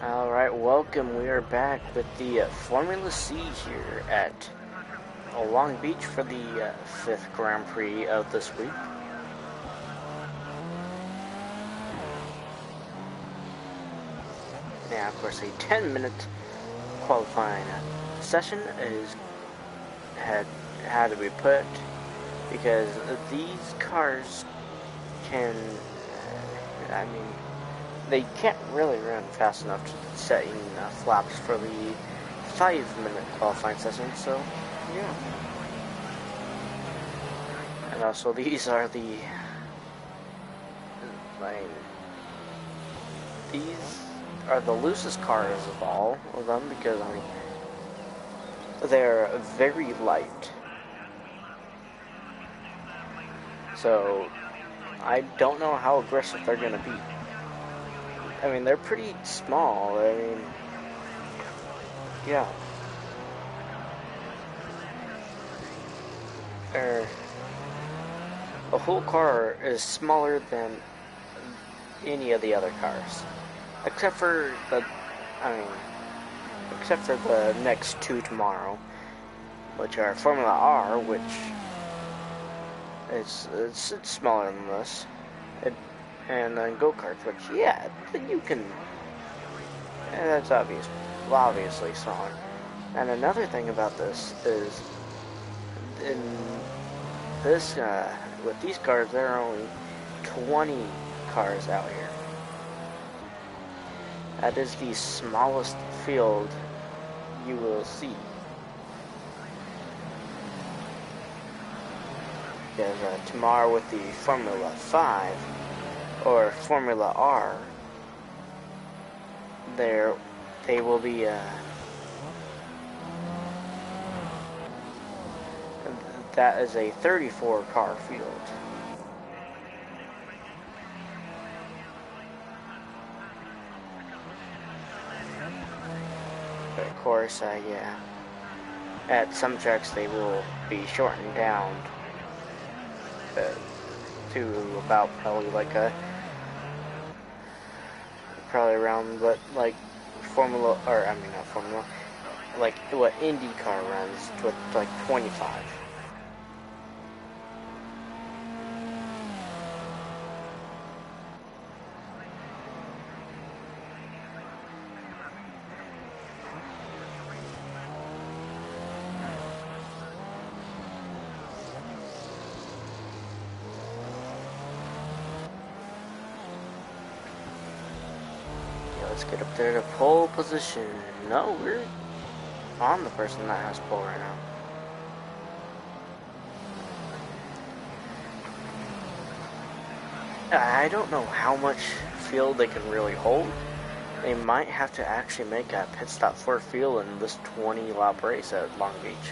Alright, welcome. We are back with the Formula C here at Long Beach for the 5th Grand Prix of this week. Now, of course, a 10-minute qualifying session had to be put because these cars can, they can't really run fast enough to set enough laps for the 5-minute qualifying session, so yeah. And also these are the loosest cars of all of them because they're very light. So I don't know how aggressive they're gonna be. I mean, they're pretty small. I mean, yeah. The whole car is smaller than any of the other cars, except for the next two tomorrow, which are Formula R, which it's smaller than this. And then go-karts, which, yeah, you can... that's obviously smaller. And another thing about this is, with these cars, there are only 20 cars out here. That is the smallest field you will see. Because tomorrow with the Formula 5, or Formula R, they will be that is a 34 car field. But of course, yeah, at some tracks they will be shortened down to about probably around what not Formula, like what IndyCar runs to like 25. Let's get up there to pole position. No, we're on the person that has pole right now. I don't know how much field they can really hold. They might have to actually make a pit stop for fuel in this 20-lap race at Long Beach.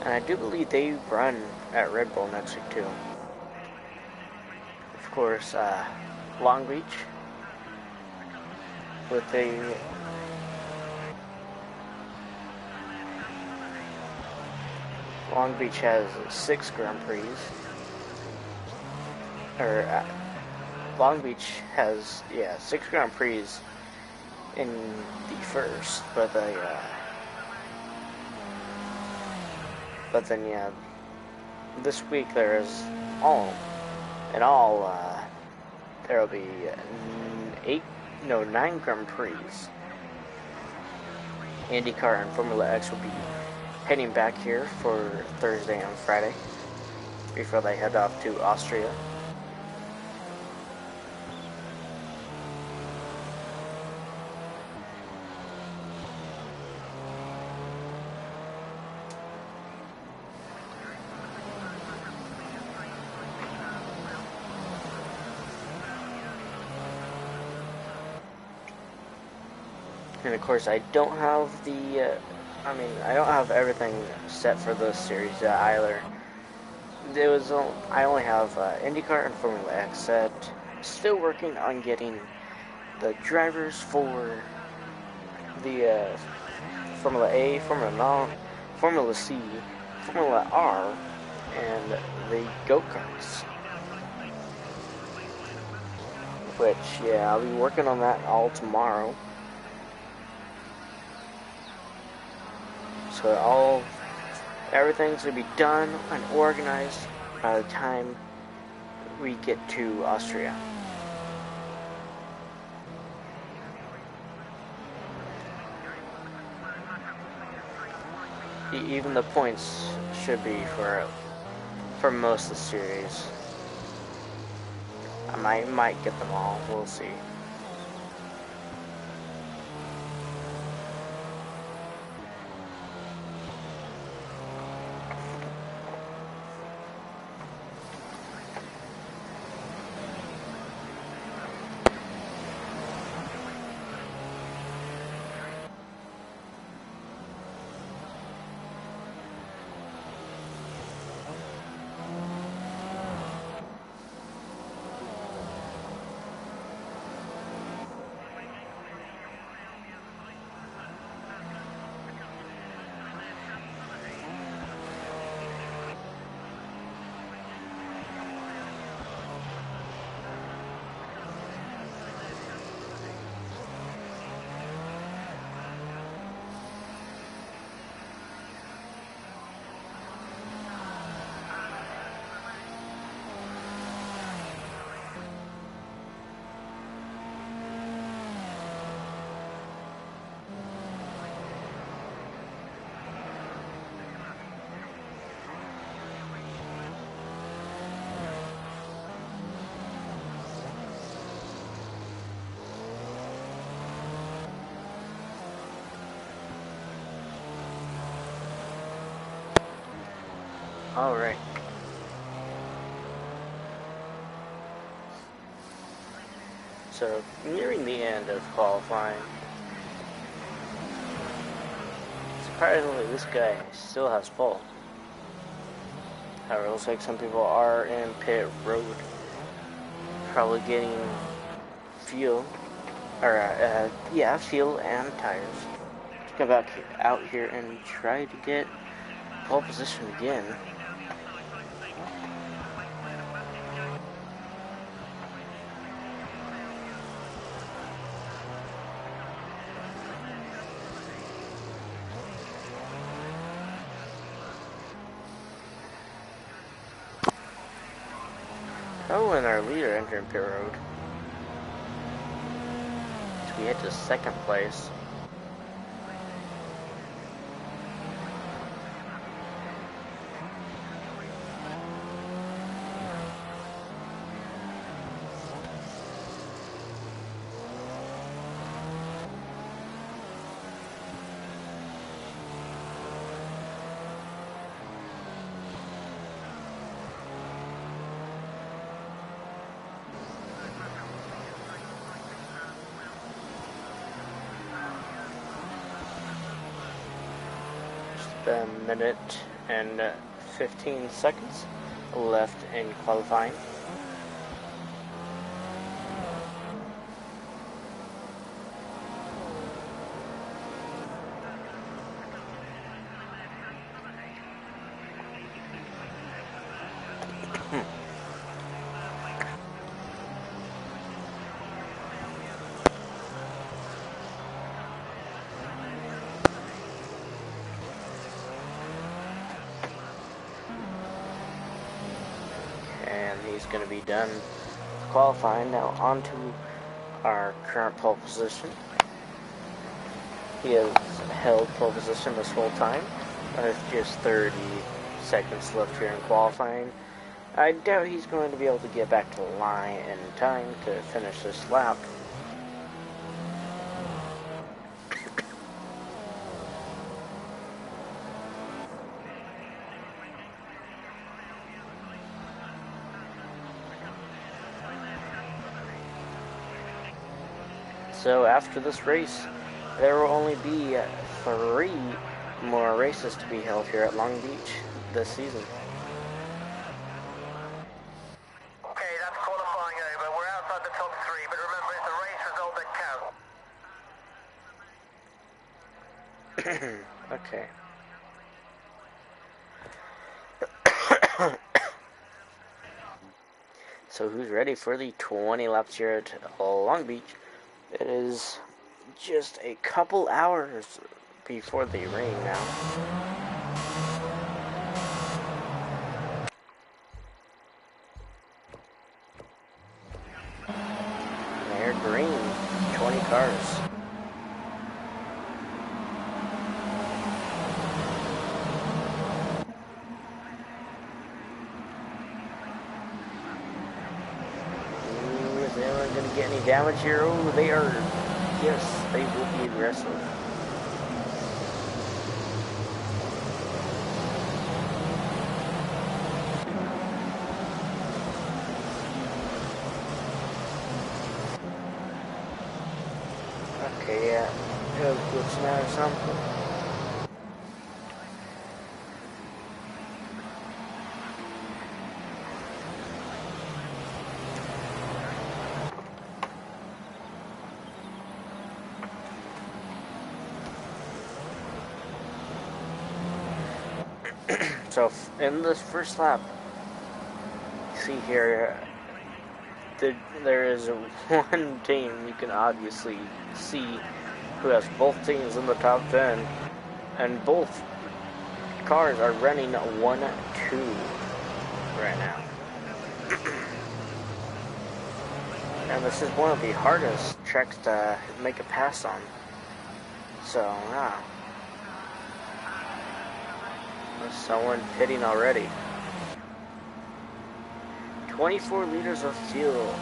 And I do believe they run at Red Bull next week too. Of course, Long Beach with Long Beach has 6 Grand Prix, Long Beach has 6 Grand Prix in the first, but then this week there's there'll be 9 Grand Prix. IndyCar and Formula X will be heading back here for Thursday and Friday before they head off to Austria. And of course, I don't have I don't have everything set for this series either. I only have IndyCar and Formula X set. Still working on getting the drivers for the Formula A, Formula C, Formula R, and the go-karts. which, yeah, I'll be working on that all tomorrow. So everything's gonna be done and organized by the time we get to Austria. Even the points should be for most of the series. I might get them all. We'll see. Alright. So, nearing the end of qualifying. Surprisingly, this guy still has pole. However, it looks like some people are in pit road. Probably getting fuel. Or, yeah, fuel and tires. To come back out here and try to get pole position again. Oh, and our leader entering pit road. So we head to second place. A minute and 15 seconds left in qualifying. He's going to be done qualifying. Now on to our current pole position. He has held pole position this whole time with just 30 seconds left here in qualifying. I doubt he's going to be able to get back to the line in time to finish this lap. So after this race, there will only be 3 more races to be held here at Long Beach this season. Okay, that's qualifying over. We're outside the top 3, but remember, it's the race result that counts. Okay. So So who's ready for the 20 laps here at Long Beach? It is just a couple hours before the rain now. They're green. 20 cars. Is anyone going to get any damage here? Oh, they are. Yes, they will be aggressive. Okay, yeah. Glitch now or something. So in this first lap, see here, there is one team you can obviously see who has both teams in the top 10, and both cars are running 1-2 right now. And this is one of the hardest tracks to make a pass on. So, yeah. There's someone pitting already. 24 liters of fuel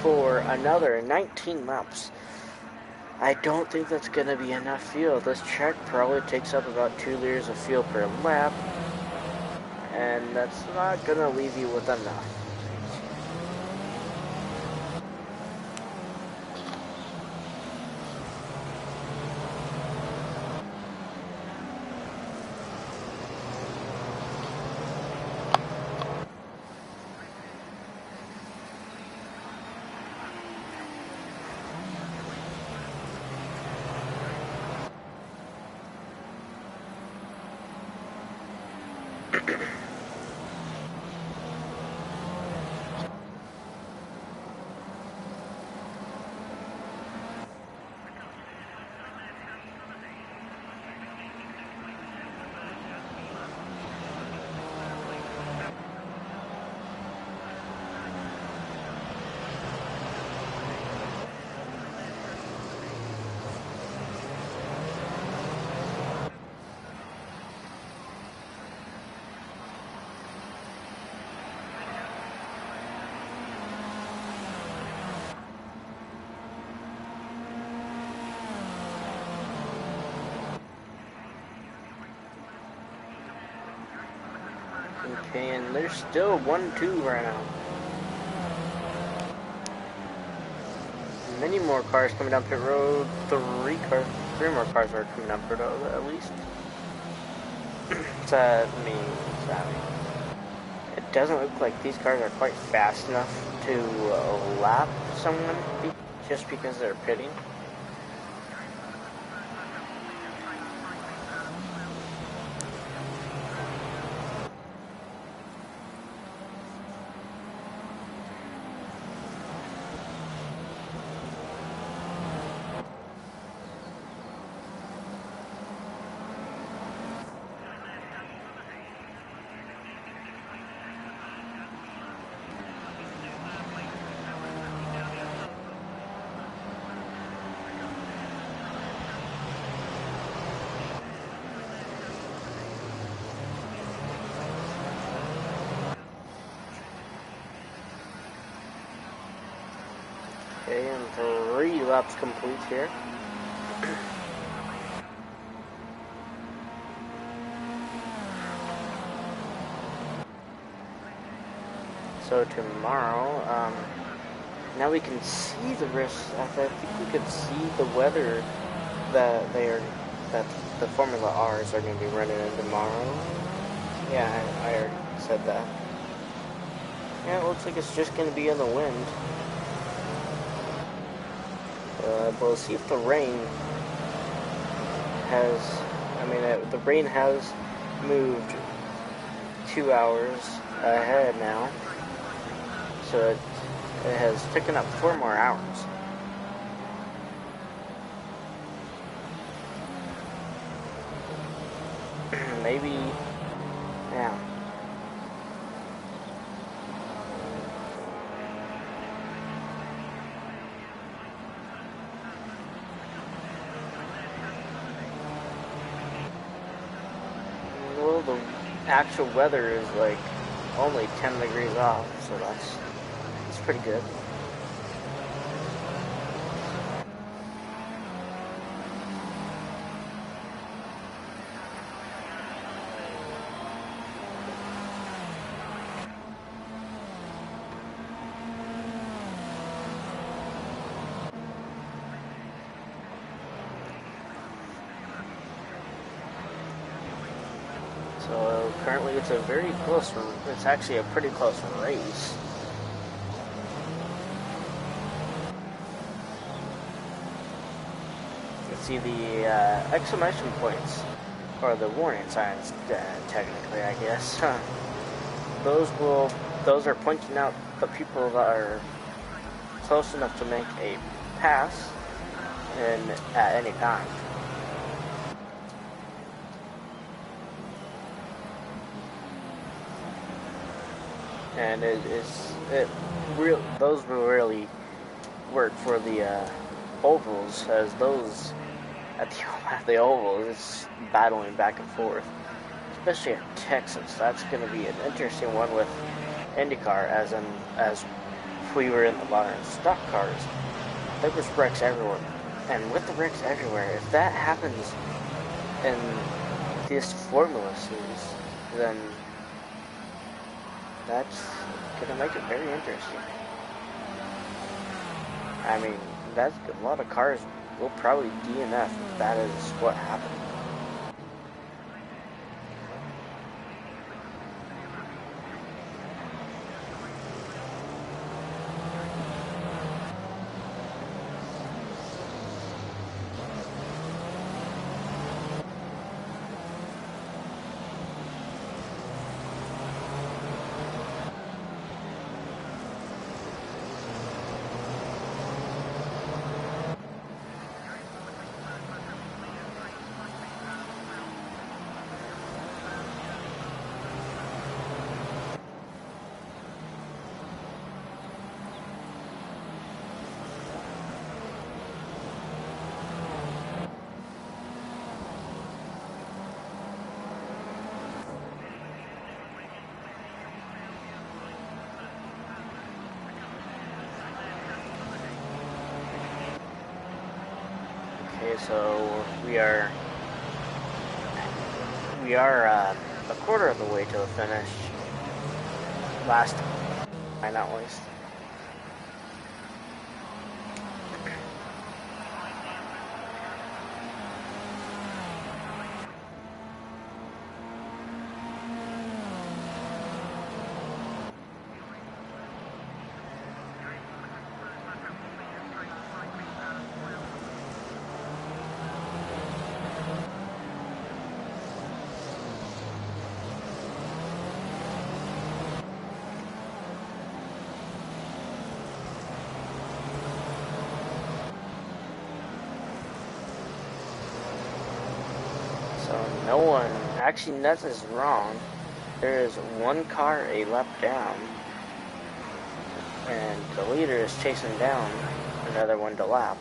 for another 19 laps. I don't think that's going to be enough fuel. This track probably takes up about 2 liters of fuel per lap, and that's not going to leave you with enough. Okay, and there's still 1-2 right now. Many more cars coming down pit road. Three more cars are coming down pit road at least. That means it doesn't look like these cars are quite fast enough to lap someone just because they're pitting. Okay, and 3 laps complete here. So tomorrow, now we can see the risks. I think we can see the weather that the Formula R's are going to be running in tomorrow. Yeah, I already said that. Yeah, it looks like it's just going to be in the wind. But we'll see if the rain has, the rain has moved 2 hours ahead now. So it has taken up 4 more hours. Maybe, yeah. Well, the actual weather is like only 10 degrees off, so that's pretty good. So currently it's a very close, it's actually a pretty close race. You see the exclamation points, or the warning signs, technically, I guess. Those are pointing out the people that are close enough to make a pass at any time. And those will really work for the ovals, as those at the ovals, it's battling back and forth, especially at Texas. That's going to be an interesting one with IndyCar, as we were in the modern stock cars. There was wrecks everywhere, and with the wrecks everywhere, if that happens in this Formula Series, then that's going to make it very interesting. I mean, that's a lot of cars will probably DNF if that is what happened. Okay, so we are a quarter of the way to the finish. Last time, not least. No one, actually that is wrong. There is one car a lap down, and the leader is chasing down another one to lap.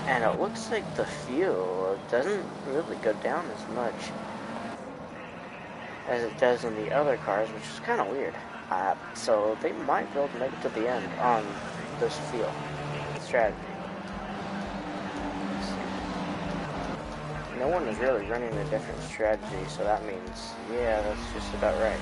And it looks like the fuel doesn't really go down as much as it does in the other cars, which is kind of weird. So they might be able to make it to the end on this fuel strategy. No one is really running a different strategy, so that means, yeah, that's just about right.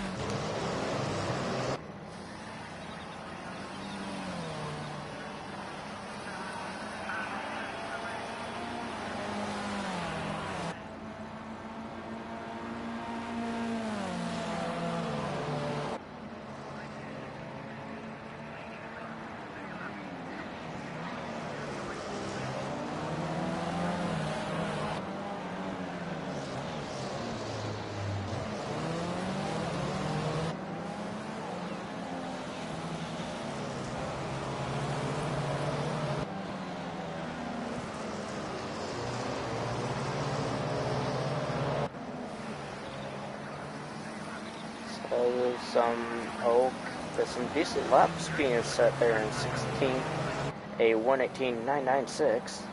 some decent laps being set there in 16, a 1:18.996.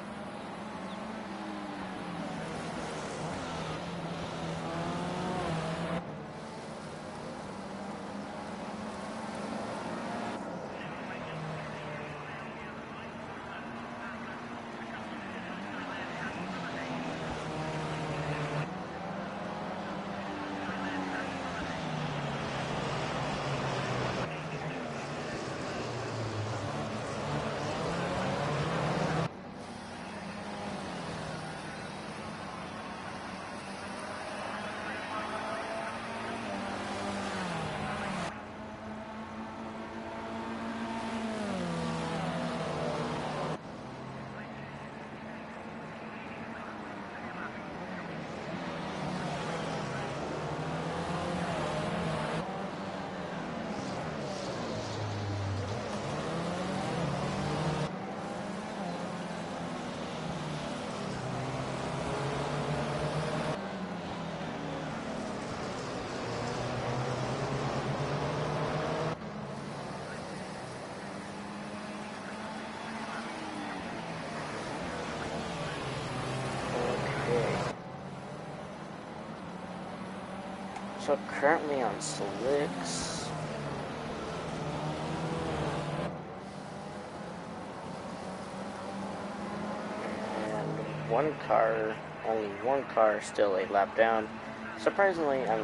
So currently on slicks. And only one car still a lap down. Surprisingly, I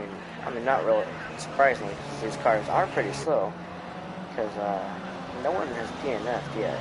mean not really surprisingly, because these cars are pretty slow, because no one has DNF'd yet.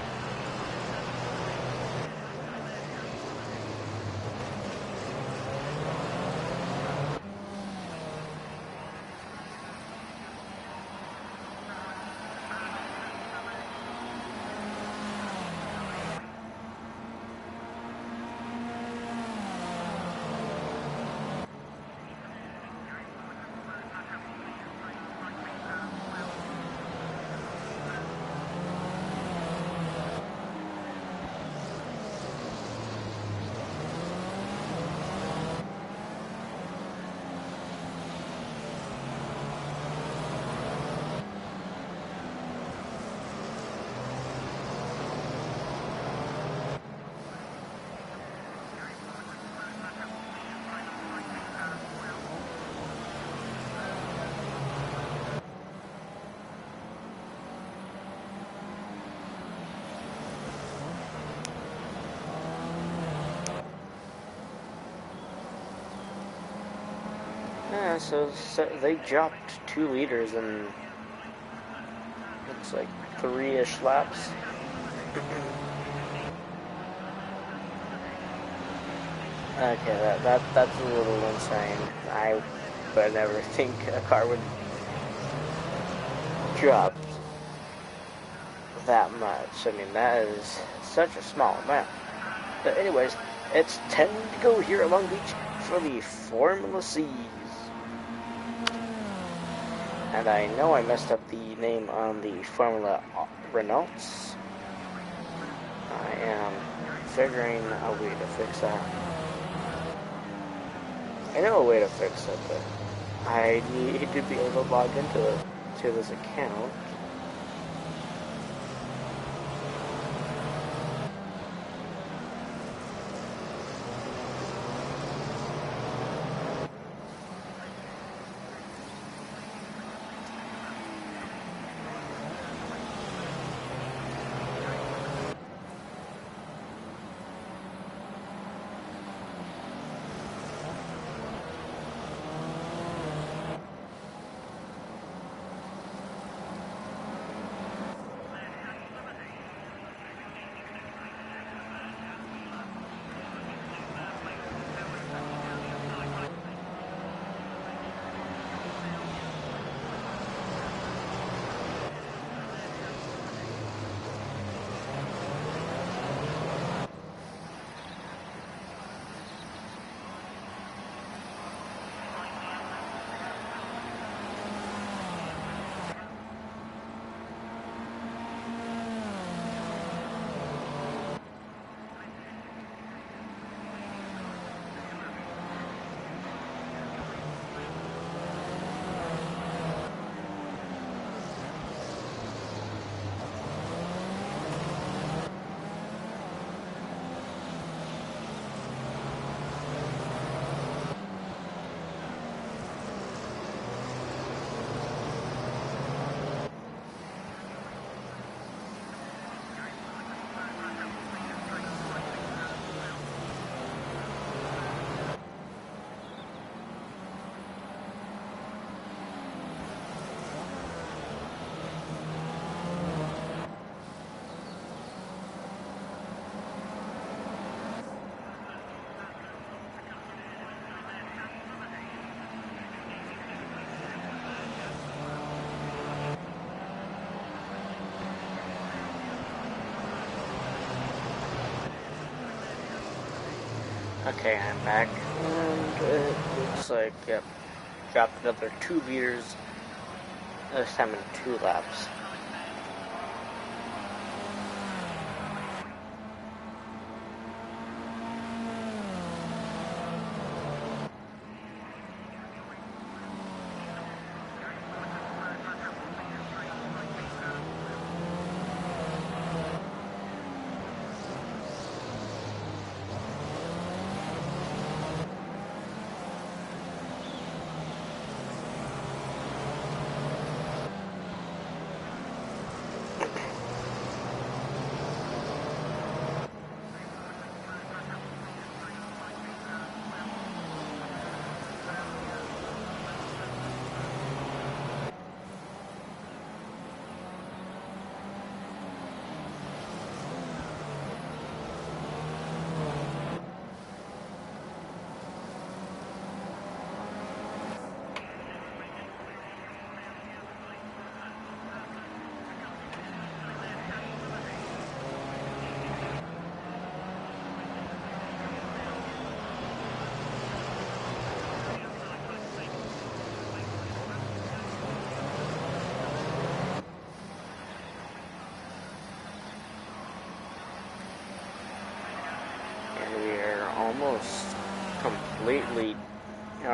Yeah, so they dropped 2 liters in looks like 3-ish laps. Okay, that's a little insane. I would never think a car would drop that much. I mean, that is such a small amount. But anyways, it's 10 to go here at Long Beach for the Formula C's. And I know I messed up the name on the Formula Renaults. I am figuring a way to fix that. I know a way to fix it, but I need to be able to log into this account. Okay, I'm back, and it looks like, yep, dropped another 2 liters, this time in 2 laps.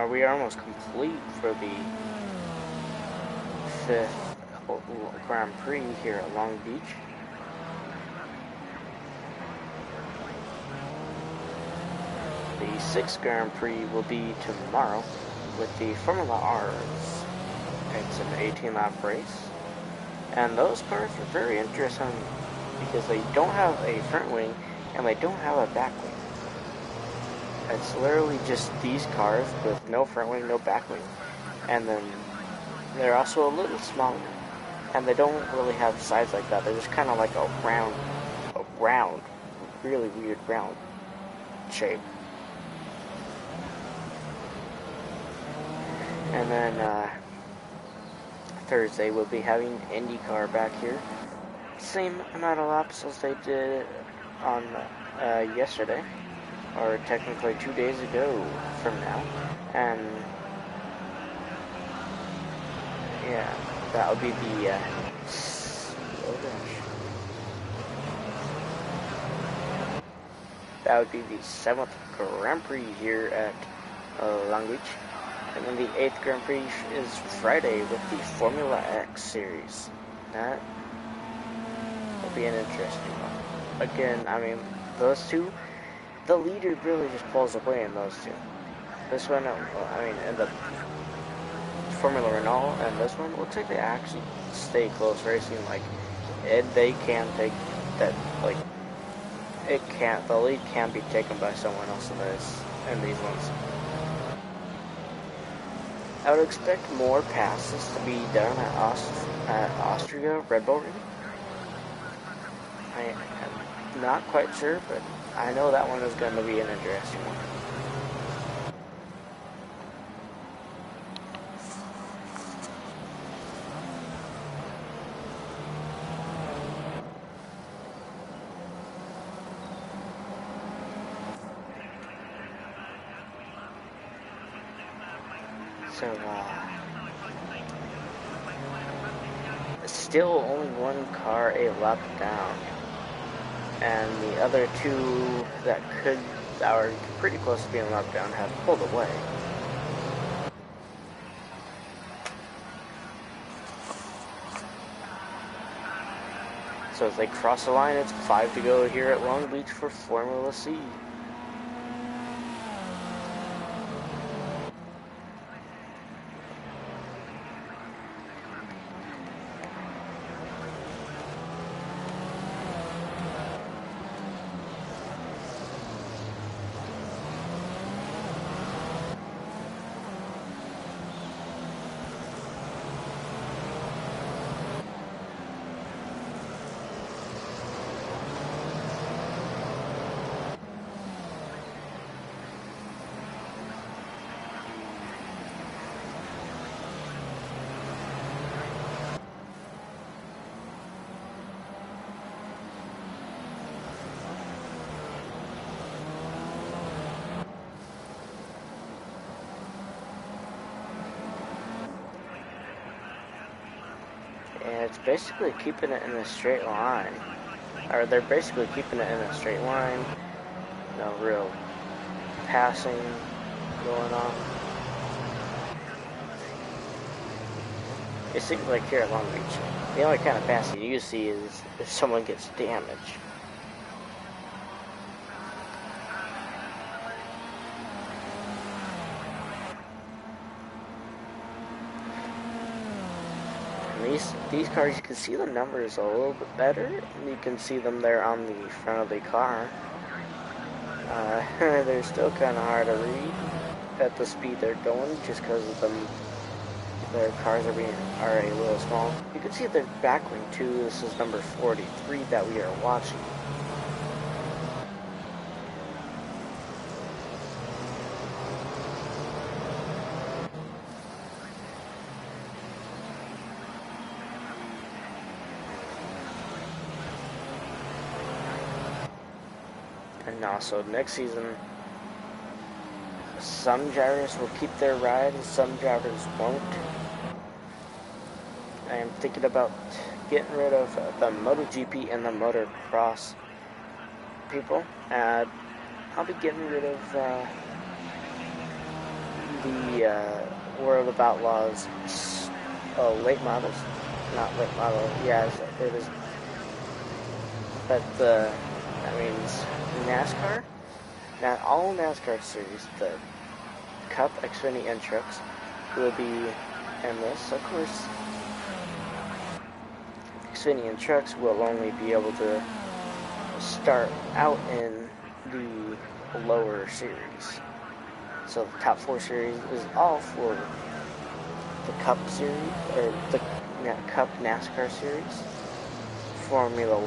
We are almost complete for the 5th Grand Prix here at Long Beach. The 6th Grand Prix will be tomorrow with the Formula R's. It's an 18-lap race, and those cars are very interesting because they don't have a front wing and they don't have a back wing. It's literally just these cars with no front wing, no back wing. And then they're also a little smaller. And they don't really have sides like that. They're just kind of like a round, really weird round shape. And then Thursday we'll be having IndyCar back here. Same amount of laps as they did on yesterday. Or technically 2 days ago from now, and yeah, that would be the that would be the 7th Grand Prix here at Long Beach, and then the 8th Grand Prix is Friday with the Formula X series. That will be an interesting one. Again, I mean, those two. The leader really just pulls away in those two. This one, I mean, in the Formula Renault and this one, looks like they actually stay close racing. Like, they can take that, like, the lead can be taken by someone else in these ones. I would expect more passes to be done at Austria Red Bull Ring. I am not quite sure, but I know that one is going to be an interesting one. So, still only one car a lap down. And the other two that are pretty close to being locked down have pulled away. So as they cross the line, it's 5 to go here at Long Beach for Formula C. basically keeping it in a straight line. Or they're basically keeping it in a straight line. No real passing going on. It seems like here at Long Beach, the only kind of passing you see is if someone gets damaged. And these cars, you can see the numbers a little bit better. You can see them there on the front of the car. They're still kind of hard to read at the speed they're going, just because of them. Their cars are a little small. You can see the back wing too. This is number 43 that we are watching. And also next season, some drivers will keep their ride and some drivers won't. I am thinking about getting rid of the MotoGP and the motocross people. I'll be getting rid of the World of Outlaws late models. Not late model, yeah, it is. But that means NASCAR. Not all NASCAR series, the Cup, Xfinity, and Trucks will be in this. Of course, Xfinity and Trucks will only be able to start out in the lower series. So the top 4 series is all for the Cup series, or the Cup NASCAR series, Formula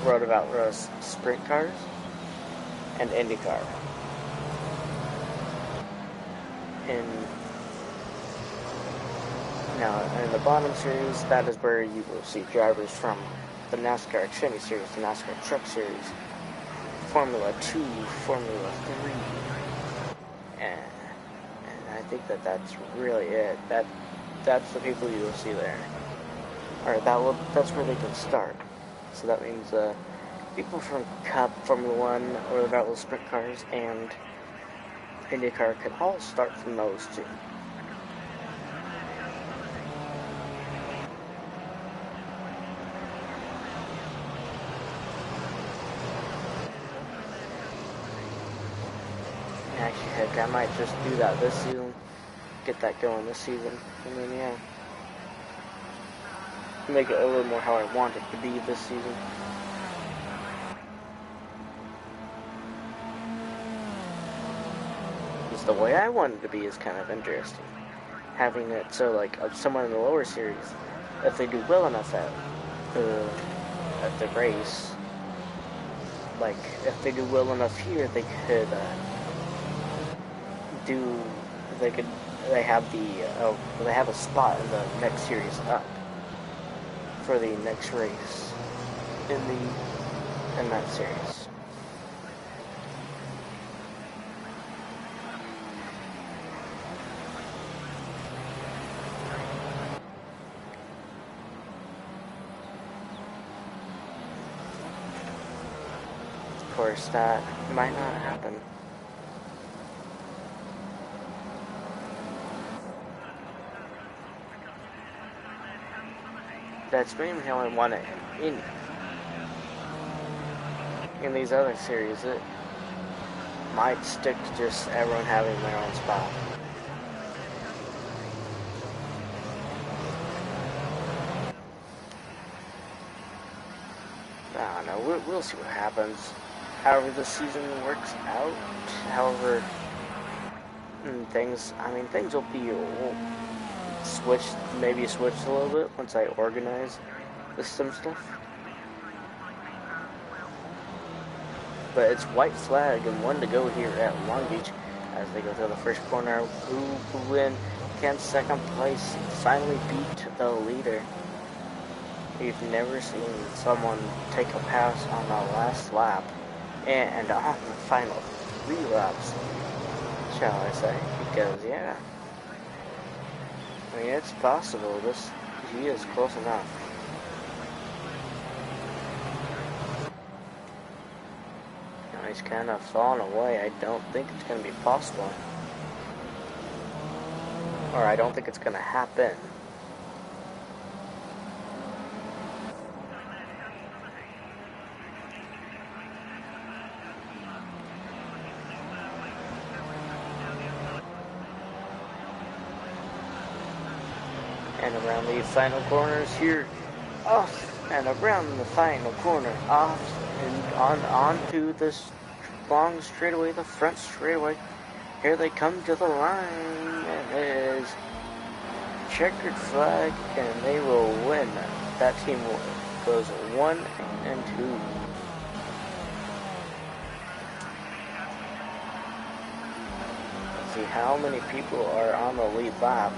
1, Road of Outlaws sprint cars, and IndyCar. Now, in the bottom series, that is where you will see drivers from the NASCAR Xfinity Series, the NASCAR Truck Series, Formula 2, Formula 3, and I think that's really it. That's the people you will see there. Or that's where they can start. So that means people from Cup, Formula 1, or the Outlaw Sprint Cars, and IndyCar can all start from those two. Actually, heck, I might just do that this season. Get that going this season. And then, yeah. Make it a little more how I want it to be this season. Because the way I want it to be is kind of interesting. Having it so, like, someone in the lower series, if they do well enough at the race, like, if they do well enough here, they could, they have a spot in the next series up for the next race in that series. Of course, that might not happen. That's mainly how I want it in these other series. It might stick to just everyone having their own spot. I don't know. We'll see what happens. However the season works out. However, things will be switched a little bit once I organize some stuff. But it's white flag and 1 to go here at Long Beach as they go through the first corner. Who win? Can second place finally beat the leader? We've never seen someone take a pass on the last lap and on the final 3 laps, shall I say? Because, yeah, I mean, it's possible. This He is close enough. Now he's kind of falling away. I don't think it's going to be possible. Or I don't think it's going to happen. And around the final corners here, off and around the final corner, off and onto this long straightaway, the front straightaway. Here they come to the line, and it is checkered flag, and they will win. That team goes 1 and 2. Let's see how many people are on the lead lap.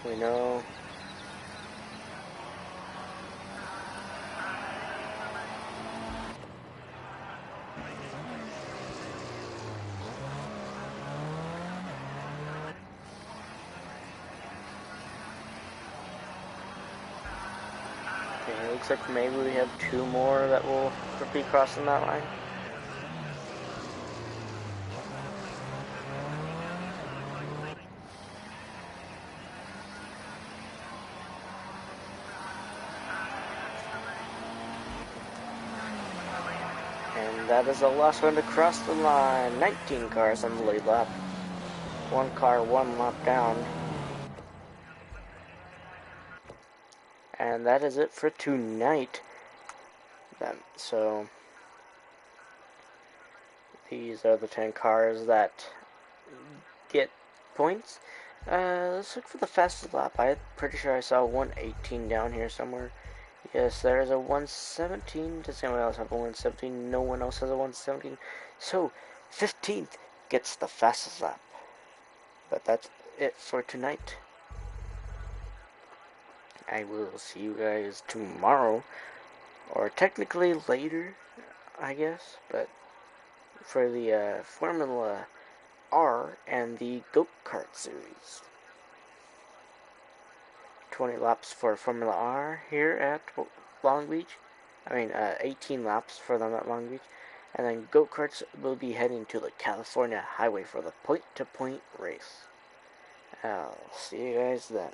We know. Okay, it looks like maybe we have 2 more that will be crossing that line. And that is the last one to cross the line. 19 cars on the lead lap. 1 car, 1 lap down. And that is it for tonight. So, these are the 10 cars that get points. Let's look for the fastest lap. I'm pretty sure I saw 118 down here somewhere. Yes, there is a 117. Does anyone else have a 117? No one else has a 117. So, 15th gets the fastest lap. But that's it for tonight. I will see you guys tomorrow. Or technically later, I guess. But for the Formula R and the Go-Kart series. 20 laps for Formula R here at Long Beach. 18 laps for them at Long Beach. And then Go-Karts will be heading to the California highway for the point-to-point race. I'll see you guys then.